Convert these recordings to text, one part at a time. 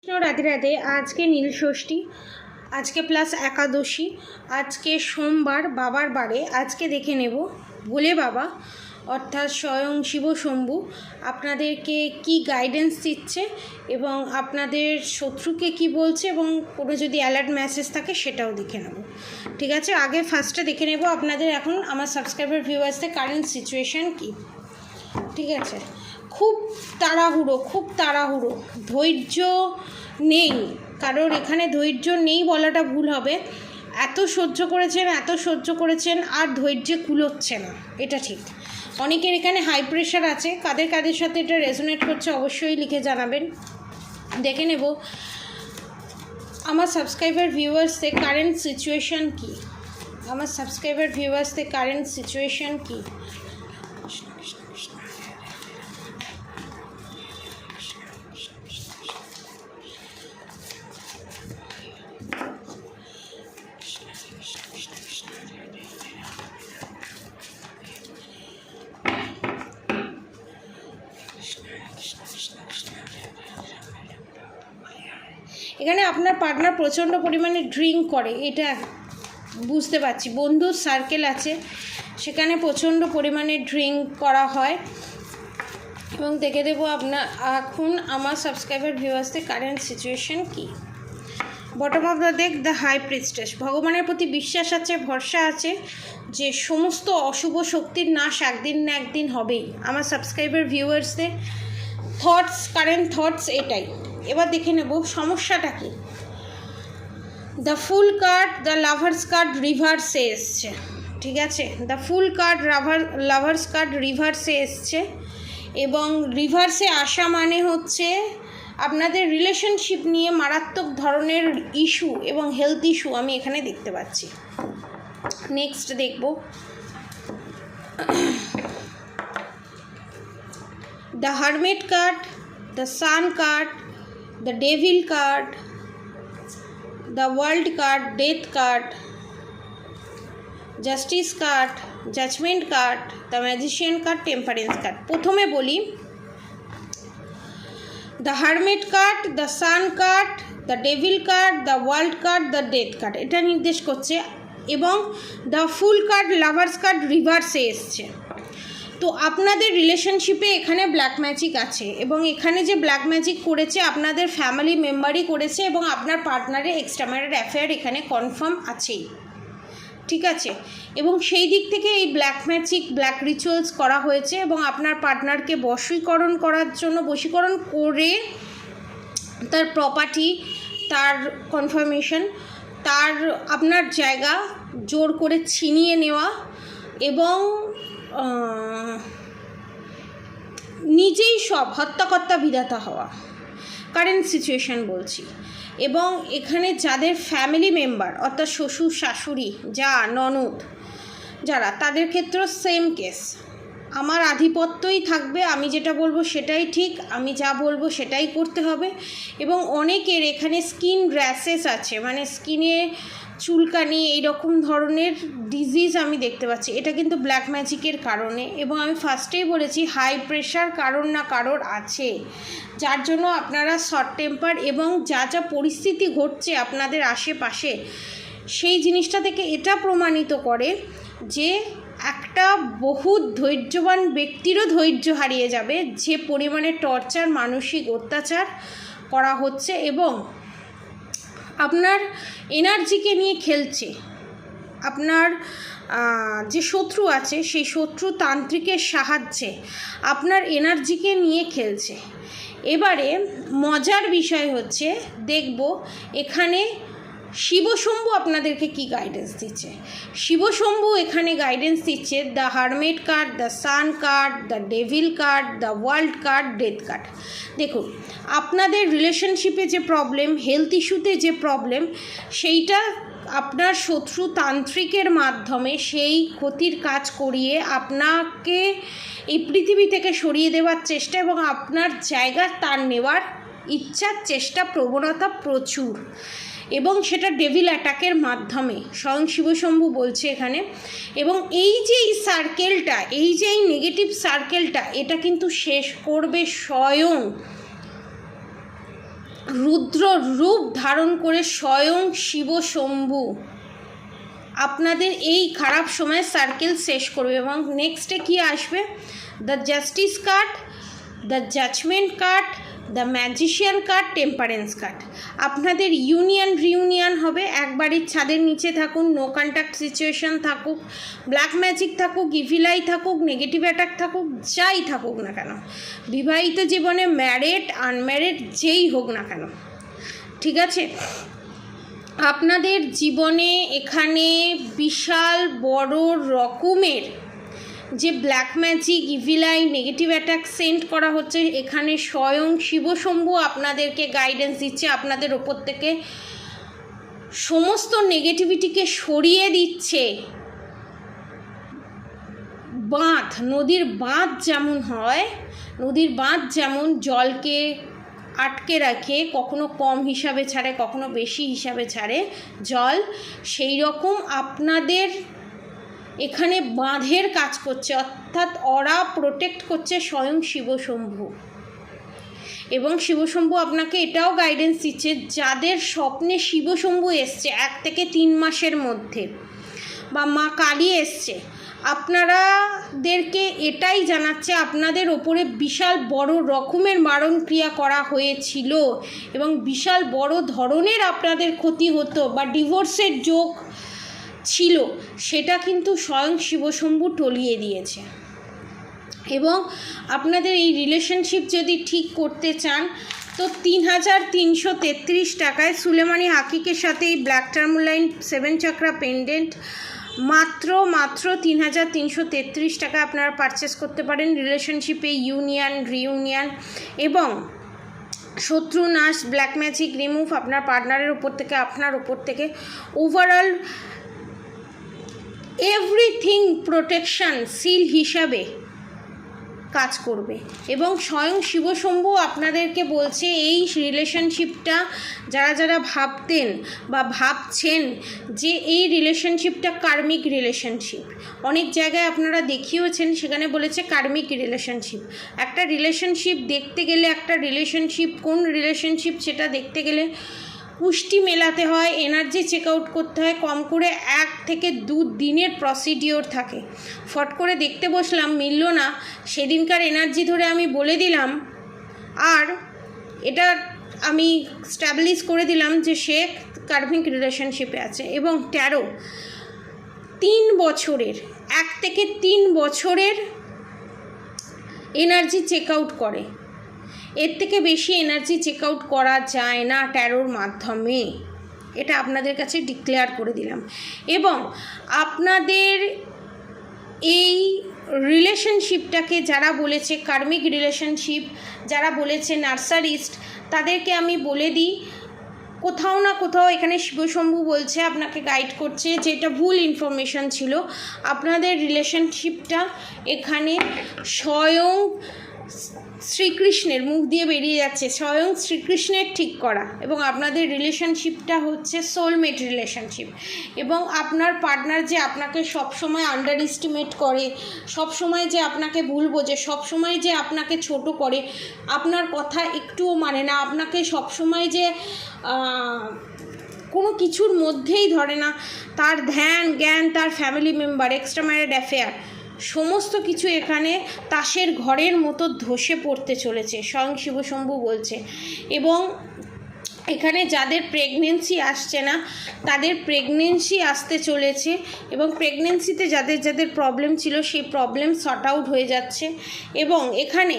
রাধে রাধে। আজকে নীলষষ্ঠী, আজকে প্লাস একাদশী, আজকে সোমবার, বাবার বারে। আজকে দেখে নেব ভোলে বাবা অর্থাৎ স্বয়ং শিব শম্ভু আপনাদেরকে কি গাইডেন্স দিচ্ছে এবং আপনাদের শত্রুকে কি বলছে, এবং কোনো যদি অ্যালার্ট মেসেজ থাকে সেটাও দেখে নেব। ঠিক আছে, আগে ফার্স্টে দেখে নেব আপনাদের এখন আমার সাবস্ক্রাইবার ভিউয়ার্সদের কারেন্ট সিচুয়েশান কি। ঠিক আছে, খুব তাড়াহুড়ো, ধৈর্য নেই কারোর এখানে, ধৈর্য নেই বলাটা ভুল হবে। এত সহ্য করেছেন আর ধৈর্যে কুলোচ্ছে না, এটা ঠিক। অনেকের এখানে হাই প্রেশার আছে, কাদের সাথে এটা রেজোনেট করছে অবশ্যই লিখে জানাবেন। দেখে নেব আমার সাবস্ক্রাইবার ভিউয়ার্সদের কারেন্ট সিচুয়েশান কি। এখানে আপনার পার্টনার প্রচণ্ড পরিমাণে ড্রিঙ্ক করে, এটা বুঝতে পারছি। বন্ধুর সার্কেল আছে, সেখানে প্রচণ্ড পরিমাণে ড্রিঙ্ক করা হয়। এবং দেখে দেবো আপনার এখন আমার সাবস্ক্রাইবার ভিউয়ার্সদের কারেন্ট সিচুয়েশান কি। Bottom of the deck, the high priestess. ভগবানের প্রতি বিশ্বাস আছে, ভরসা আছে যে সমস্ত অশুভ শক্তির নাশ একদিন না একদিন হবেই। আমার সাবস্ক্রাইবার ভিউয়ার্সদের কারেন্ট থটস এটাই। এবার দেখে নেব সমস্যাটা কি। The fool card, the lovers card রিভার্সে এসছে। ঠিক আছে, the fool card lovers card রিভার্সে এসছে, এবং রিভার্সে আসা মানে হচ্ছে আপনাদের রিলেশনশিপ নিয়ে মারাত্মক ধরনের ইস্যু এবং হেলথ ইস্যু আমি এখানে দেখতে পাচ্ছি। নেক্সট দেখব the hermit card, the sun card, the devil card, the world card, death card, justice card, judgment card, the magician card, temperance card. প্রথমে বলি the hermit card, the sun card, the devil card, the world card, the death card এটা নির্দেশ করছে, এবং the full card lovers card রিভার্সে এসছে। তো আপনাদের রিলেশনশিপে এখানে ব্ল্যাক ম্যাজিক আছে, এবং এখানে যে ব্ল্যাক ম্যাজিক করেছে আপনাদের ফ্যামিলি মেম্বারই করেছে, এবং আপনার পার্টনারের এক্সট্রা ম্যারিটাল অ্যাফেয়ার এখানে কনফার্ম আছেই। ঠিক আছে, এবং সেই দিক থেকে এই ব্ল্যাক ম্যাজিক, ব্ল্যাক রিচুয়ালস করা হয়েছে, এবং আপনার পার্টনারকে বশীকরণ করে তার প্রপার্টি, তার কনফার্মেশন, তার আপনার জায়গা জোর করে ছিনিয়ে নেওয়া, এবং নিজেই সব হত্যাকর্তা বিধাতা হওয়া, কারেন্ট সিচুয়েশান বলছি। এবং এখানে যাদের ফ্যামিলি মেম্বার অর্থাৎ শ্বশুর শাশুড়ি, যা ননদ যারা, তাদের ক্ষেত্রেও সেম কেস। আমার আধিপত্যই থাকবে, আমি যেটা বলবো সেটাই ঠিক, আমি যা বলবো সেটাই করতে হবে। এবং অনেকের এখানে স্কিন র্যাশেস আছে, মানে স্কিনে চুলকানি, এইরকম ধরনের ডিজিজ আমি দেখতে পাচ্ছি। এটা কিন্তু ব্ল্যাক ম্যাজিকের কারণে, এবং আমি ফার্স্টেই বলেছি হাই প্রেশার কারোর না কারোর আছে, যার জন্য আপনারা শর্ট টেম্পার, এবং যা যা পরিস্থিতি ঘটছে আপনাদের আশেপাশে সেই জিনিসটা থেকে এটা প্রমাণিত করে যে একটা বহুত ধৈর্যবান ব্যক্তিরও ধৈর্য হারিয়ে যাবে, যে পরিমাণে টর্চার, মানসিক অত্যাচার করা হচ্ছে, এবং আপনার এনার্জিকে নিয়ে খেলছে। আপনার যে শত্রু আছে সেই শত্রু তান্ত্রিকের সাহায্যে আপনার এনার্জিকে নিয়ে খেলছে। এবারে মজার বিষয় হচ্ছে, দেখব এখানে শিবশম্ভু আপনাদেরকে কি গাইডেন্স দিচ্ছে। শিবশম্ভু এখানে গাইডেন্স দিচ্ছে the hermit card, the sun card, the devil card, the world card, death card. দেখুন, আপনাদের রিলেশনশিপে যে প্রবলেম, হেলথ ইস্যুতে যে প্রবলেম, সেইটা আপনার শত্রু তান্ত্রিকের মাধ্যমে সেই ক্ষতির কাজ করিয়ে আপনাকে এই পৃথিবী থেকে সরিয়ে দেওয়ার চেষ্টা, এবং আপনার জায়গা তার নেওয়ার ইচ্ছার চেষ্টা, প্রবণতা প্রচুর, এবং সেটা ডেভিল অ্যাটাকের মাধ্যমে স্বয়ং শিবশম্ভু বলছে এখানে। এবং এই যে এই সার্কেলটা, এই যে এই নেগেটিভ সার্কেলটা, এটা কিন্তু শেষ করবে স্বয়ং রুদ্র রূপ ধারণ করে স্বয়ং শিব শম্ভু আপনাদের এই খারাপ সময় সার্কেল শেষ করবে। এবং নেক্সটে কি আসবে? The justice card, the judgement card, the magician card, temperance card. আপনাদের ইউনিয়ন রিউনিয়ন হবে, এক বাড়ির ছাদের নিচে থাকুন, নো কন্ট্যাক্ট সিচুয়েশন থাকুক, ব্ল্যাক ম্যাজিক থাকুক, ইভিলাই থাকুক, নেগেটিভ অ্যাটাক থাকুক, যাই থাকুক না কেন, বিবাহিত জীবনে ম্যারিড আনম্যারিড যেই হোক না কেন, ঠিক আছে? আপনাদের জীবনে এখানে বিশাল বড় রকমের যে black magic, evil eye, negative attack send করা হচ্ছে, এখানে স্বয়ং শিবশম্ভু আপনাদেরকে গাইডেন্স দিচ্ছে, আপনাদের ওপর থেকে সমস্ত নেগেটিভিটিকে সরিয়ে দিচ্ছে। বাঁধ, নদীর বাঁধ যেমন হয়, নদীর বাঁধ যেমন জলকে আটকে রাখে, কখনো কম হিসাবে ছাড়ে, কখনো বেশি হিসাবে ছাড়ে জল, সেই রকম আপনাদের এখানে বাঁধের কাজ করছে, অর্থাৎ ওরা প্রোটেক্ট করছে স্বয়ং শিবশম্ভু। এবং শিবশম্ভু আপনাকে এটাও গাইডেন্স দিচ্ছে, যাদের স্বপ্নে শিবশম্ভু এসছে 1 থেকে 3 মাসের মধ্যে, বা মা কালী এসছে, আপনারাদেরকে এটাই জানাচ্ছে আপনাদের ওপরে বিশাল বড় রকমের মারণ ক্রিয়া করা হয়েছিল এবং বিশাল বড় ধরনের আপনাদের ক্ষতি হতো বা ডিভোর্সের যোগ ছিল, সেটা কিন্তু স্বয়ং শিবশম্ভু টলিয়ে দিয়েছে। এবং আপনাদের এই রিলেশনশিপ যদি ঠিক করতে চান তো 3333 টাকায় সুলেমানি হাকিকের সাথে এই ব্ল্যাক টার্মোলাইন 7 চক্রা পেন্ডেন্ট মাত্র 3333 টাকা আপনারা পারচেস করতে পারেন। রিলেশনশিপে ইউনিয়ন, রিউনিয়ন এবং শত্রু নাশ, ব্ল্যাক ম্যাজিক রিমুভ আপনার পার্টনারের উপর থেকে, আপনার উপর থেকে, ওভারঅল এভরিথিং প্রোটেকশন সিল হিসাবে কাজ করবে। এবং স্বয়ং শিবশম্ভু আপনাদেরকে বলছে এই রিলেশনশিপটা যারা যারা ভাবতেন বা ভাবছেন যে এই রিলেশনশিপটা কার্মিক রিলেশনশিপ, অনেক জায়গায় আপনারা দেখিয়েছেন, সেখানে বলেছে কার্মিক রিলেশনশিপ। একটা রিলেশনশিপ দেখতে গেলে, একটা রিলেশনশিপ কোন রিলেশনশিপ সেটা দেখতে গেলে পুষ্টি মেলাতে হয়, এনার্জি চেক আউট করতে হয়, কম করে 1 থেকে 2 দিনের প্রসিডিওর থাকে। ফট করে দেখতে বসলাম, মিলল না, সেদিনকার এনার্জি ধরে আমি বলে দিলাম, আর এটা আমি স্ট্যাবলিশ করে দিলাম যে সে কার্মিক রিলেশনশিপে আছে। এবং 3 বছরের 1 থেকে 3 বছরের এনার্জি চেক আউট করে, এর থেকে বেশি এনার্জি চেক আউট করা যায় না ট্যারোর মাধ্যমে, এটা আপনাদের কাছে ডিক্লেয়ার করে দিলাম। এবং আপনাদের এই রিলেশনশিপটাকে যারা বলেছে কার্মিক রিলেশনশিপ, যারা বলেছে নার্সারিস্ট, তাদেরকে আমি বলে দিই, কোথাও না কোথাও এখানে শিবশম্ভু বলছে, আপনাকে গাইড করছে যে এটা ভুল ইনফরমেশন ছিল। আপনাদের রিলেশনশিপটা এখানে স্বয়ং শ্রীকৃষ্ণের মুখ দিয়ে বেরিয়ে যাচ্ছে, স্বয়ং শ্রীকৃষ্ণের ঠিক করা। এবং আপনাদের রিলেশনশিপটা হচ্ছে সোলমেট রিলেশনশিপ। এবং আপনার পার্টনার যে আপনাকে সবসময় আন্ডার এস্টিমেট করে, সবসময় যে আপনাকে ভুল বোঝে, সবসময় যে আপনাকে ছোট করে, আপনার কথা একটুও মানে না, আপনাকে সবসময় যে কোনো কিছুর মধ্যেই ধরে না, তার ধ্যান জ্ঞান, তার family member, extra married affair, সমস্ত কিছু এখানে তাসের ঘরের মতো ধসে পড়তে চলেছে, স্বয়ং শিবশম্ভু বলছে। এবং এখানে যাদের প্রেগনেন্সি আসছে না, তাদের প্রেগনেন্সি আসতে চলেছে। এবং প্রেগনেন্সিতে যাদের যাদের প্রবলেম ছিল, সেই প্রবলেম সর্ট আউট হয়ে যাচ্ছে। এবং এখানে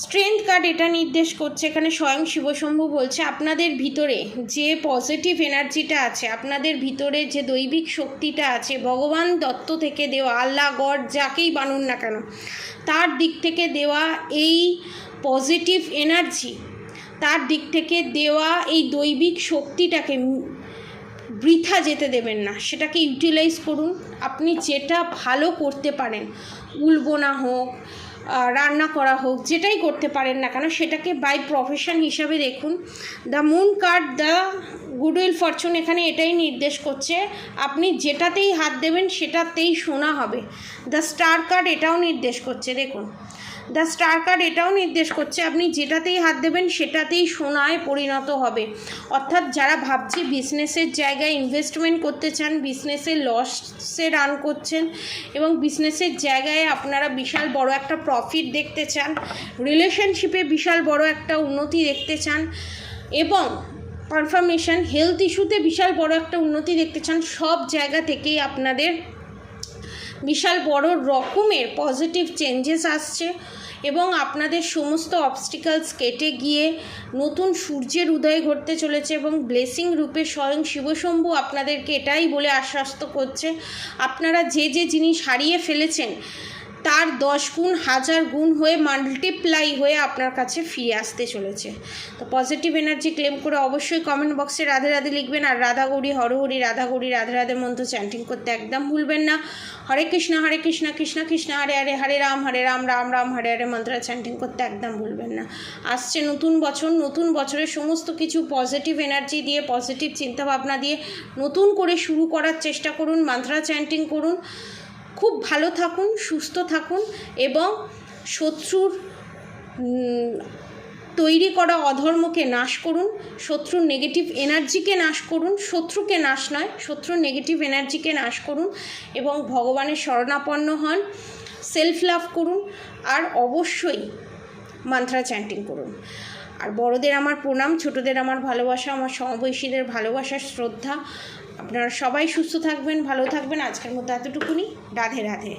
স্ট্রেংথ কার্ড এটা নির্দেশ করছে, এখানে স্বয়ং শিবশম্ভু বলছে আপনাদের ভিতরে যে পজিটিভ এনার্জিটা আছে, আপনাদের ভিতরে যে দৈবিক শক্তিটা আছে, ভগবান দত্ত থেকে দেওয়া, আল্লাহ গড যাকেই বানুন না কেন, তার দিক থেকে দেওয়া এই পজিটিভ এনার্জি, তার দিক থেকে দেওয়া এই দৈবিক শক্তিটাকে বৃথা যেতে দেবেন না, সেটাকে ইউটিলাইজ করুন। আপনি যেটা ভালো করতে পারেন, উলবোনা হোক, রান্না করা হোক, যেটাই করতে পারেন না কেন, সেটাকে বাই প্রফেশন হিসাবে দেখুন। The moon card, the goodwill Fortune, এখানে এটাই নির্দেশ করছে আপনি যেটাতেই হাত দেবেন সেটাতেই সোনা হবে। দ্য স্টার কার্ড এটাও নির্দেশ করছে, দেখুন দ্য স্টার কার্ড এটাও নির্দেশ করছে আপনি যেটাতেই হাত দেবেন সেটাতেই সোনায় পরিণত হবে। অর্থাৎ যারা ভাবছে বিজনেসের জায়গায় ইনভেস্টমেন্ট করতে চান, বিজনেসে লসে রান করছেন এবং বিজনেসের জায়গায় আপনারা বিশাল বড় একটা প্রফিট দেখতে চান, রিলেশনশিপে বিশাল বড় একটা উন্নতি দেখতে চান এবং কনফার্মেশন হেলথ ইস্যুতে বিশাল বড় একটা উন্নতি দেখতে চান, সব জায়গা থেকেই আপনাদের বিশাল বড় রকমের পজিটিভ চেঞ্জেস আসছে এবং আপনাদের সমস্ত অবস্টিকালস কেটে গিয়ে নতুন সূর্যের উদয় ঘটতে চলেছে এবং ব্লেসিং রূপে স্বয়ং শিবশম্ভু আপনাদেরকে এটাই বলে আশ্বস্ত করছে আপনারা যে যে জিনিস হারিয়ে ফেলেছেন তার 10 গুণ 1000 গুণ হয়ে মাল্টিপ্লাই হয়ে আপনার কাছে ফিরে আসতে চলেছে। তো পজিটিভ এনার্জি ক্লেম করে অবশ্যই কমেন্ট বক্সে রাধে রাধে লিখবেন আর রাধা গৌরী হরহরি রাধা গৌরী রাধে রাধে মন্ত্র চ্যান্টিং করতে একদম ভুলবেন না। হরে কৃষ্ণ কৃষ্ণ কৃষ্ণ হরে হরে হরে রাম রাম রাম হরে হরে মন্ত্র চ্যান্টিং করতে একদম ভুলবেন না। আসছে নতুন বছর, নতুন বছরে সমস্ত কিছু পজিটিভ এনার্জি দিয়ে, পজিটিভ চিন্তাভাবনা দিয়ে নতুন করে শুরু করার চেষ্টা করুন, মন্ত্র চ্যান্টিং করুন। খুব ভালো থাকুন, সুস্থ থাকুন এবং শত্রুর তৈরি করা অধর্মকে নাশ করুন, শত্রুর নেগেটিভ এনার্জিকে নাশ করুন, শত্রুকে নাশ নয়, শত্রুর নেগেটিভ এনার্জিকে নাশ করুন এবং ভগবানের শরণাপন্ন হন, সেলফ লাভ করুন আর অবশ্যই মন্ত্র চ্যান্টিং করুন। আর বড়দের আমার প্রণাম, ছোটদের আমার ভালোবাসা, আমার সমবয়সীদের ভালোবাসার শ্রদ্ধা। আপনারা সবাই সুস্থ থাকবেন, ভালো থাকবেন। আজকের মতো এতটুকুনি। রাধে রাধে।